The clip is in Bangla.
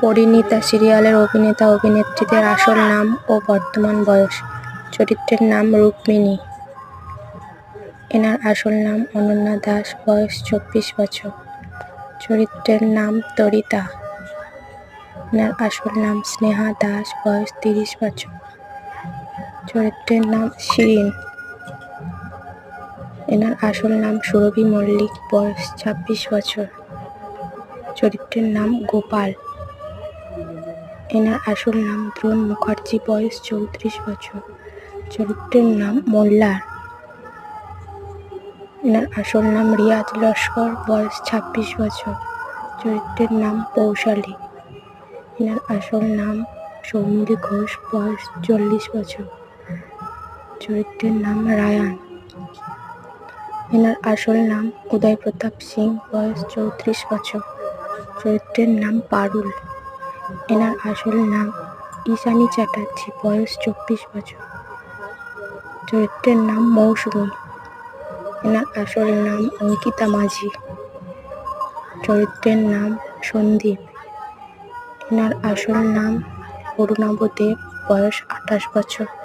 পরিণীতা সিরিয়ালের অভিনেতা অভিনেত্রীদের আসল নাম ও বর্তমান বয়স। চরিত্রের নাম রুক্মিণী। এনার আসল নাম অনন্যা দাস, বয়স 24 বছর। চরিত্রের নাম তরিতা। এনার আসল নাম স্নেহা দাস, বয়স 30 বছর। চরিত্রের নাম শিরিন। এনার আসল নাম সুরভি মল্লিক, বয়স 26 বছর। চরিত্রের নাম গোপাল। এনার আসল নাম দ্রোণ মুখার্জি, বয়স 34 বছর। চরিত্রের নাম মোল্লার। এনার আসল নাম রিয়াজ লস্কর, বয়স 26 বছর। চরিত্রের নাম পৌশালী। এনার আসল নাম সৌমিলি ঘোষ, বয়স 40 বছর। চরিত্রের নাম রায়ান। এনার আসল নাম উদয় প্রতাপ সিং, বয়স 34 বছর। চরিত্রের নাম পারুল। এনার আসল নাম ঈশানী চ্যাটার্জি, বয়স 24 বছর। চরিত্রের নাম মৌসুমী। এনার আসল নাম অঙ্কিতা মাঝি। চরিত্রের নাম সন্দীপ। এনার আসল নাম অরুণাভ দেব, বয়স 28 বছর।